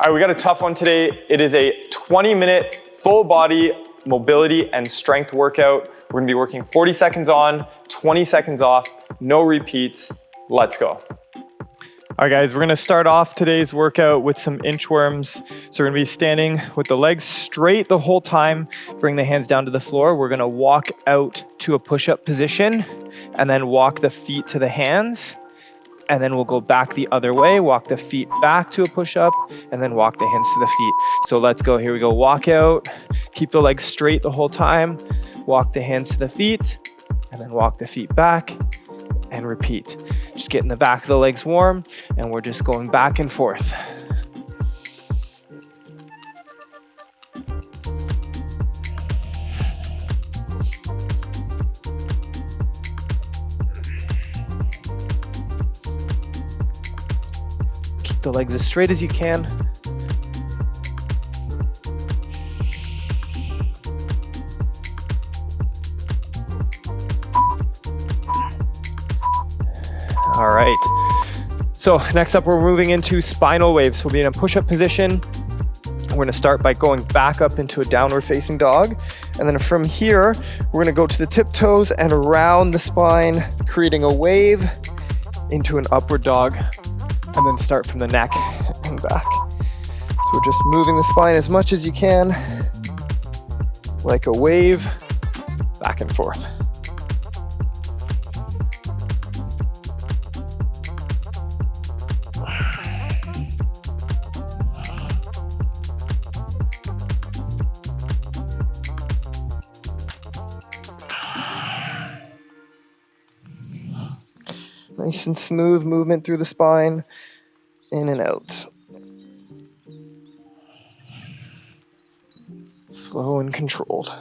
All right, we got a tough one today. It is a 20-minute full body mobility and strength workout. We're gonna be working 40 seconds on, 20 seconds off, no repeats. Let's go. All right, guys, we're gonna start off today's workout with some inchworms. So we're gonna be standing with the legs straight the whole time. Bring the hands down to the floor. We're gonna walk out to a push-up position and then walk the feet to the hands. And then we'll go back the other way, walk the feet back to a push-up, and then walk the hands to the feet. So let's go, here we go. Walk out, keep the legs straight the whole time, walk the hands to the feet, and then walk the feet back, and repeat. Just getting the back of the legs warm, and we're just going back and forth. Keep the legs as straight as you can. All right. So next up, we're moving into spinal waves. We'll be in a push-up position. We're gonna start by going back up into a downward facing dog. And then from here, we're gonna go to the tiptoes and around the spine, creating a wave into an upward dog. And then start from the neck and back. So we're just moving the spine as much as you can, like a wave, back and forth. Nice and smooth movement through the spine, in and out. Slow and controlled.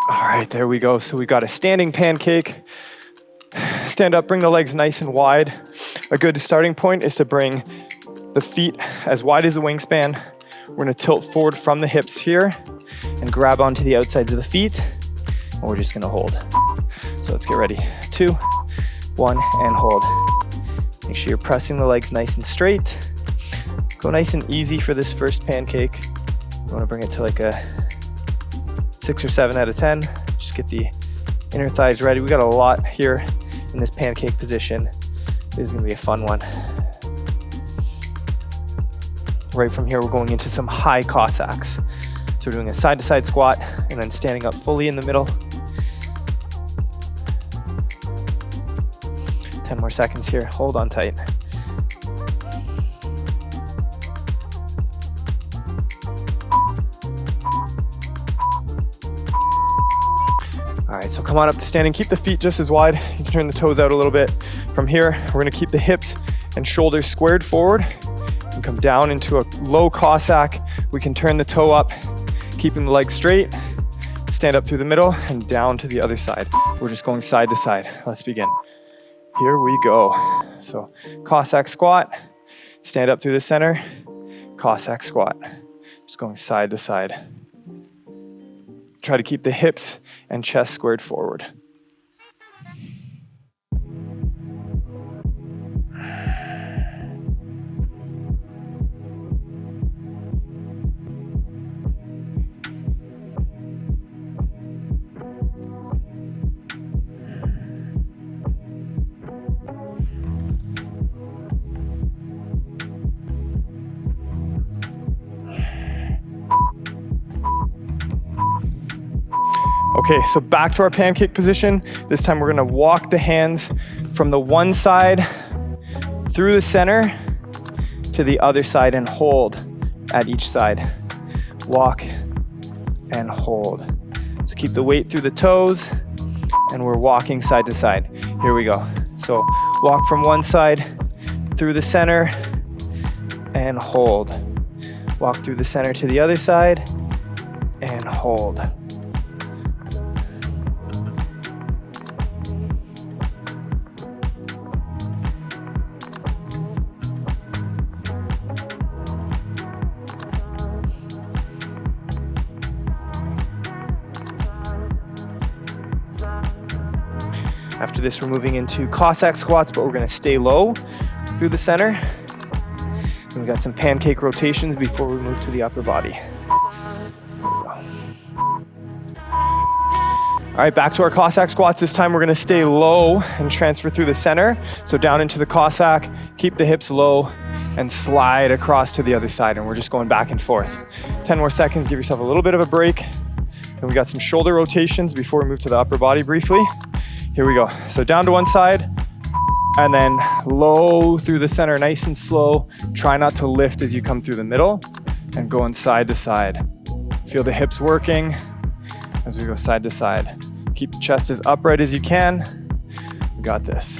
All right, there we go. So we got a standing pancake. Stand up, bring the legs nice and wide. A good starting point is to bring the feet as wide as the wingspan. We're gonna tilt forward from the hips here and grab onto the outsides of the feet, and we're just gonna hold. So let's get ready. 2, 1, and hold. Make sure you're pressing the legs nice and straight. Go nice and easy for this first pancake. You wanna bring it to like a 6 or 7 out of 10. Just get the inner thighs ready. We got a lot here in this pancake position. This is gonna be a fun one. Right from here, we're going into some high Cossacks. So we're doing a side-to-side squat and then standing up fully in the middle. 10 more seconds here. Hold on tight. All right, so come on up to standing. Keep the feet just as wide. You can turn the toes out a little bit. From here, we're gonna keep the hips and shoulders squared forward and come down into a low Cossack. We can turn the toe up, keeping the legs straight, stand up through the middle and down to the other side. We're just going side to side. Let's begin. Here we go. So Cossack squat, stand up through the center, Cossack squat. Just going side to side. Try to keep the hips and chest squared forward. Okay, so back to our pancake position. This time we're gonna walk the hands from the one side through the center to the other side and hold at each side. Walk and hold. So keep the weight through the toes and we're walking side to side. Here we go. So walk from one side through the center and hold. Walk through the center to the other side and hold. After this, we're moving into Cossack squats, but we're gonna stay low through the center. And we got some pancake rotations before we move to the upper body. All right, back to our Cossack squats. This time we're gonna stay low and transfer through the center. So down into the Cossack, keep the hips low and slide across to the other side. And we're just going back and forth. 10 more seconds, give yourself a little bit of a break. And we got some shoulder rotations before we move to the upper body briefly. Here we go. So down to one side and then low through the center, nice and slow. Try not to lift as you come through the middle and going side to side. Feel the hips working as we go side to side. Keep the chest as upright as you can. We got this.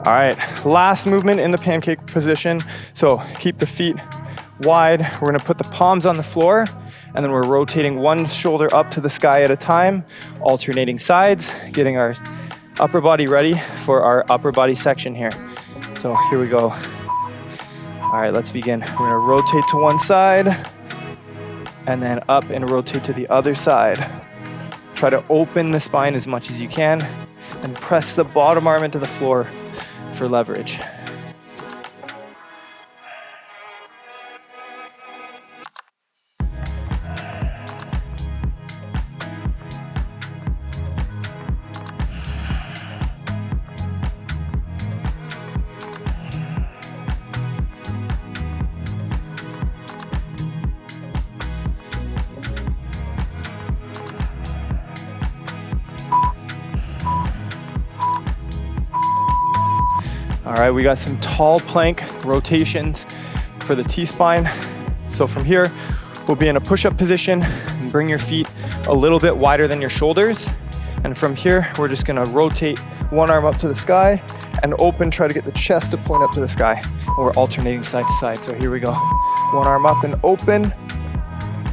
All right, last movement in the pancake position. So keep the feet wide. We're gonna put the palms on the floor and then we're rotating one shoulder up to the sky at a time, alternating sides, getting our upper body ready for our upper body section here. So here we go. All right, let's begin. We're gonna rotate to one side and then up and rotate to the other side. Try to open the spine as much as you can and press the bottom arm into the floor for leverage. All right, we got some tall plank rotations for the T-spine. So from here, we'll be in a push-up position and bring your feet a little bit wider than your shoulders. And from here, we're just gonna rotate one arm up to the sky and open, try to get the chest to point up to the sky. And we're alternating side to side. So here we go. One arm up and open,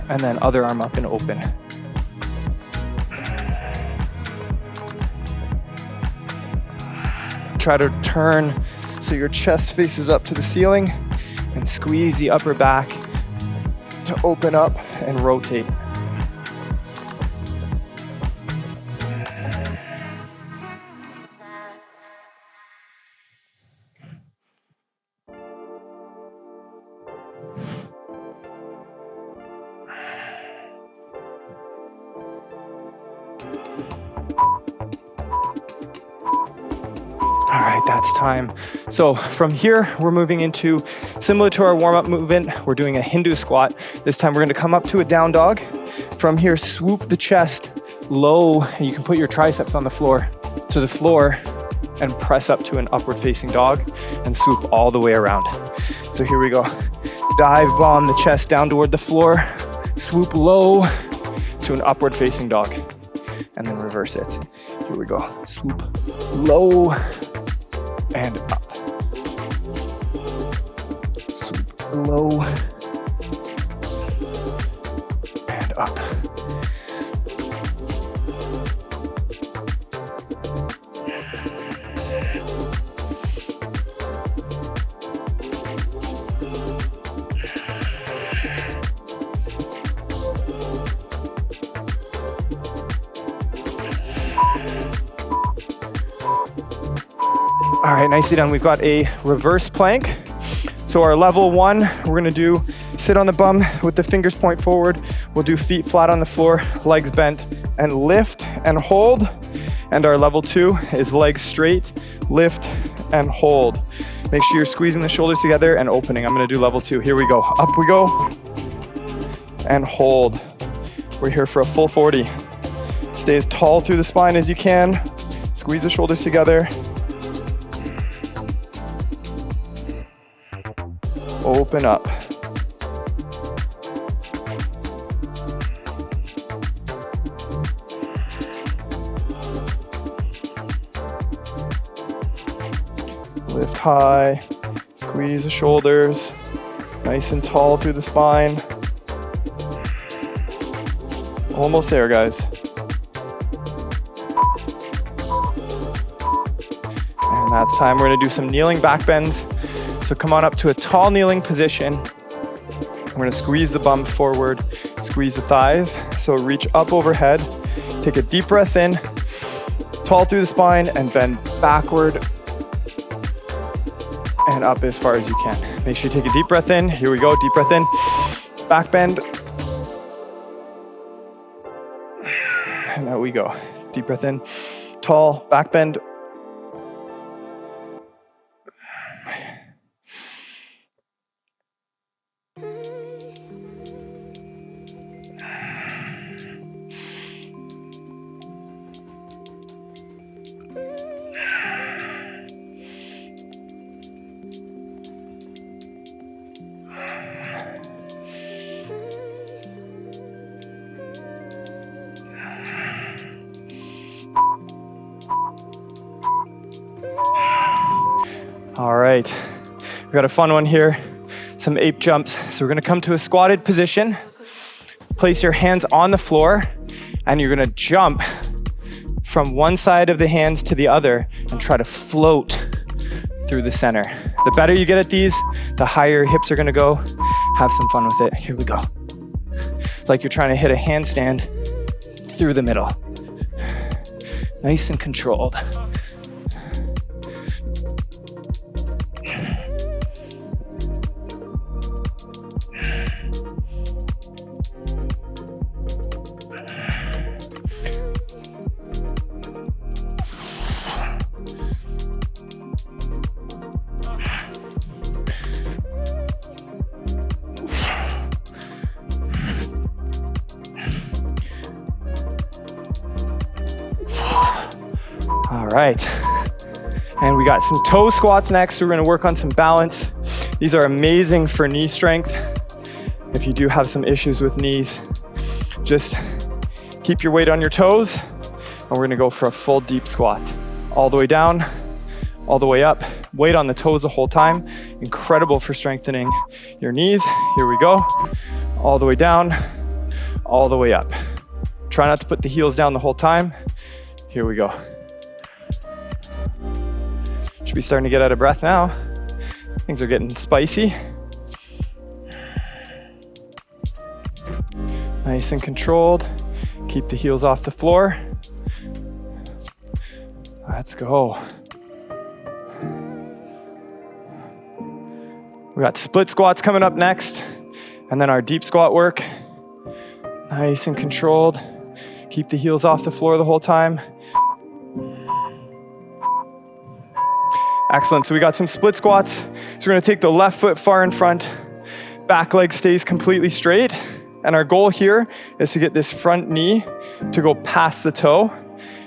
and then other arm up and open. Try to turn so your chest faces up to the ceiling and squeeze the upper back to open up and rotate. All right, that's time. So from here, we're moving into, similar to our warm-up movement, we're doing a Hindu squat. This time we're gonna come up to a down dog. From here, swoop the chest low. You can put your triceps on the floor, to the floor, and press up to an upward facing dog and swoop all the way around. So here we go. Dive bomb the chest down toward the floor, swoop low to an upward facing dog, and then reverse it. Here we go. Swoop low and up. Swoop low and up. All right, nicely done. We've got a reverse plank. So our level one, we're gonna do sit on the bum with the fingers point forward. We'll do feet flat on the floor, legs bent, and lift and hold. And our level two is legs straight, lift and hold. Make sure you're squeezing the shoulders together and opening. I'm gonna do level two. Here we go. Up we go and hold. We're here for a full 40. Stay as tall through the spine as you can. Squeeze the shoulders together. Open up. Lift high, Squeeze the shoulders. Nice and tall through the spine. Almost there, guys. And that's time. We're gonna do some kneeling back bends. So come on up to a tall kneeling position. We're gonna squeeze the bum forward, squeeze the thighs. So reach up overhead. Take a deep breath in, tall through the spine, and bend backward and up as far as you can. Make sure you take a deep breath in. Here we go, deep breath in. Back bend. And out we go. Deep breath in. Tall, back bend. All right, we've got a fun one here, some ape jumps. So we're gonna come to a squatted position, place your hands on the floor, and you're gonna jump from one side of the hands to the other and try to float through the center. The better you get at these, the higher your hips are gonna go. Have some fun with it. Here we go. Like you're trying to hit a handstand through the middle. Nice and controlled. All right, and we got some toe squats next. So we're gonna work on some balance. These are amazing for knee strength. If you do have some issues with knees, just keep your weight on your toes, and we're gonna go for a full deep squat. All the way down, all the way up, weight on the toes the whole time. Incredible for strengthening your knees. Here we go, all the way down, all the way up. Try not to put the heels down the whole time. Here we go. Should be starting to get out of breath now. Things are getting spicy. Nice and controlled. Keep the heels off the floor. Let's go. We got split squats coming up next, and then our deep squat work. Nice and controlled. Keep the heels off the floor the whole time. Excellent, so we got some split squats. So we're gonna take the left foot far in front, back leg stays completely straight, and our goal here is to get this front knee to go past the toe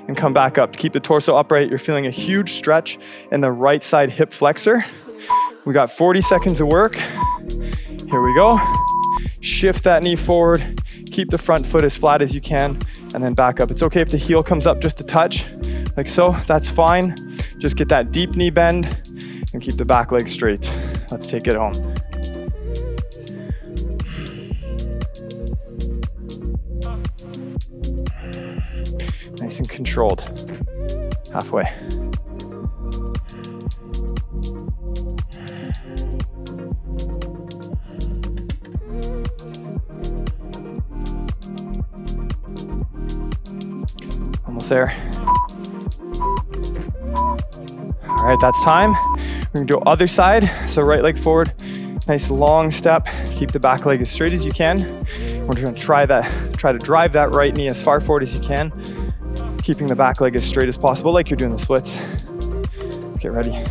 and come back up. To keep the torso upright, you're feeling a huge stretch in the right side hip flexor. We got 40 seconds of work. Here we go. Shift that knee forward, keep the front foot as flat as you can, and then back up. It's okay if the heel comes up just a touch, like so, that's fine. Just get that deep knee bend and keep the back leg straight. Let's take it home. Nice and controlled. Halfway. Almost there. All right, that's time. We're gonna do other side. So right leg forward, nice long step. Keep the back leg as straight as you can. We're gonna try to drive that right knee as far forward as you can, keeping the back leg as straight as possible, like you're doing the splits. Let's get ready.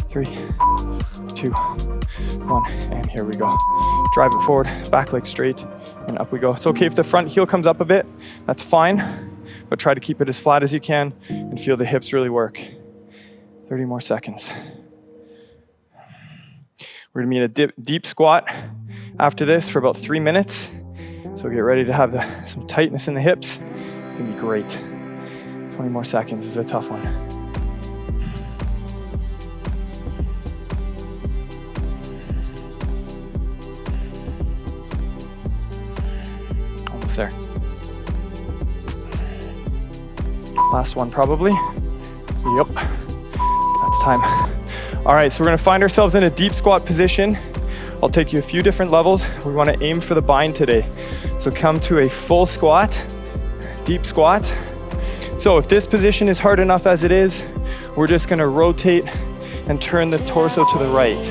3, 2, 1, and here we go. Drive it forward, back leg straight, and up we go. It's okay if the front heel comes up a bit, that's fine, but try to keep it as flat as you can and feel the hips really work. 30 more seconds. We're gonna be in a deep squat after this for about 3 minutes. So get ready to have some tightness in the hips. It's gonna be great. 20 more seconds is a tough one. Almost there. Last one probably. Yep, that's time. All right, so we're gonna find ourselves in a deep squat position. I'll take you a few different levels. We wanna aim for the bind today. So come to a full squat, deep squat. So if this position is hard enough as it is, we're just gonna rotate and turn the torso to the right.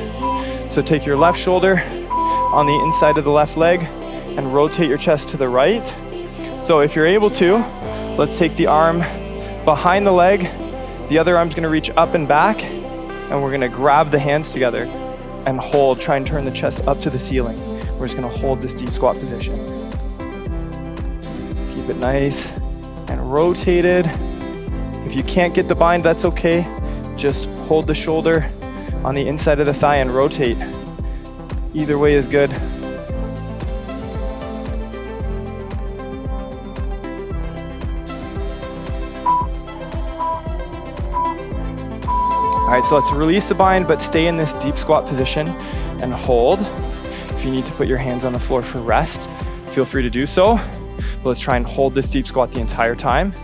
So take your left shoulder on the inside of the left leg and rotate your chest to the right. So if you're able to, let's take the arm behind the leg. The other arm's gonna reach up and back, and we're gonna grab the hands together and hold, try and turn the chest up to the ceiling. We're just gonna hold this deep squat position. Keep it nice and rotated. If you can't get the bind, that's okay. Just hold the shoulder on the inside of the thigh and rotate. Either way is good. All right, so let's release the bind, but stay in this deep squat position and hold. If you need to put your hands on the floor for rest, feel free to do so. But let's try and hold this deep squat the entire time.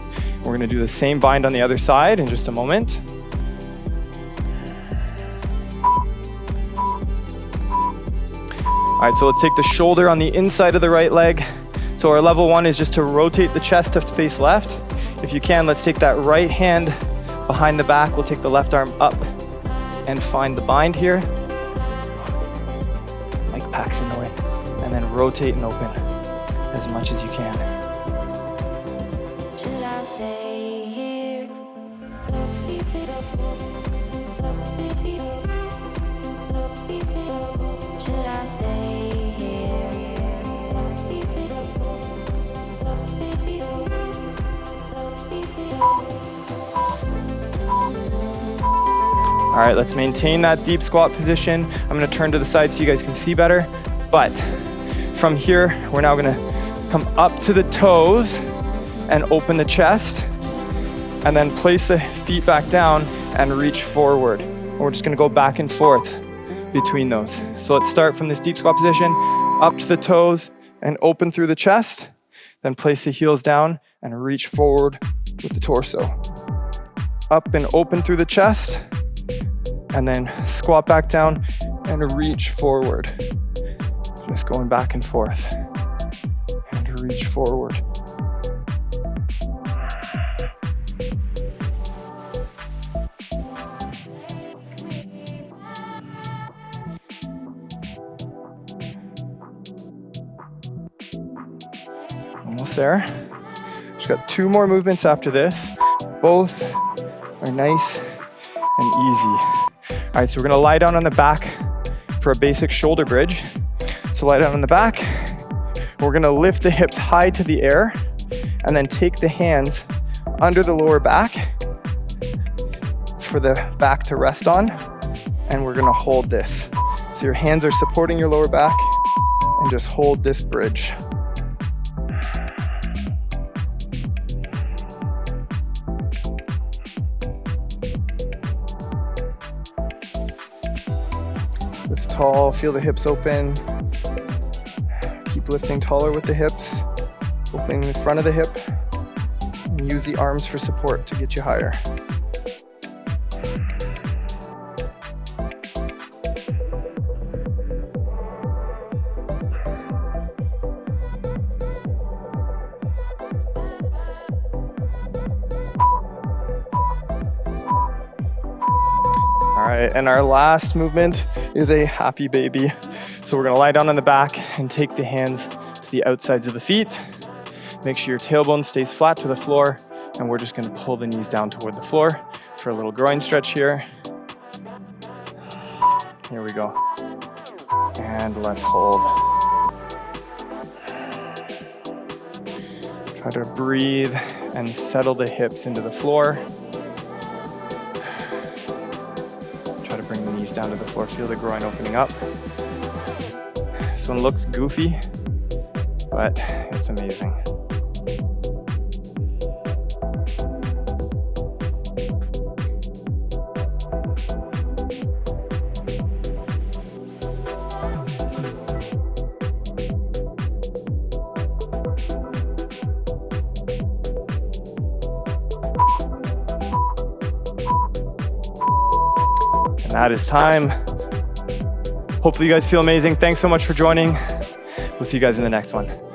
We're gonna do the same bind on the other side in just a moment. All right, so let's take the shoulder on the inside of the right leg. So our level one is just to rotate the chest to face left. If you can, let's take that right hand behind the back. We'll take the left arm up and find the bind here. Mic pack's in the way. And then rotate and open as much as you can. Should I stay here? Should I stay here? All right, let's maintain that deep squat position. I'm gonna turn to the side so you guys can see better. But from here, we're now gonna come up to the toes and open the chest, and then place the feet back down and reach forward. And we're just gonna go back and forth between those. So let's start from this deep squat position, up to the toes and open through the chest, then place the heels down and reach forward with the torso. Up and open through the chest, and then squat back down and reach forward. Just going back and forth and reach forward. Almost there. Just got 2 more movements after this. Both are nice and easy. All right, so we're gonna lie down on the back for a basic shoulder bridge. So lie down on the back. We're gonna lift the hips high to the air and then take the hands under the lower back for the back to rest on. And we're gonna hold this. So your hands are supporting your lower back and just hold this bridge. Lift tall, feel the hips open. Keep lifting taller with the hips, opening the front of the hip, and use the arms for support to get you higher. All right, and our last movement is a happy baby. So we're gonna lie down on the back and take the hands to the outsides of the feet. Make sure your tailbone stays flat to the floor, and we're just gonna pull the knees down toward the floor for a little groin stretch here. Here we go. And let's hold. Try to breathe and settle the hips into the floor. Try to bring the knees down to the floor. Feel the groin opening up. This one looks goofy, but it's amazing. And that is time. Hopefully you guys feel amazing. Thanks so much for joining. We'll see you guys in the next one.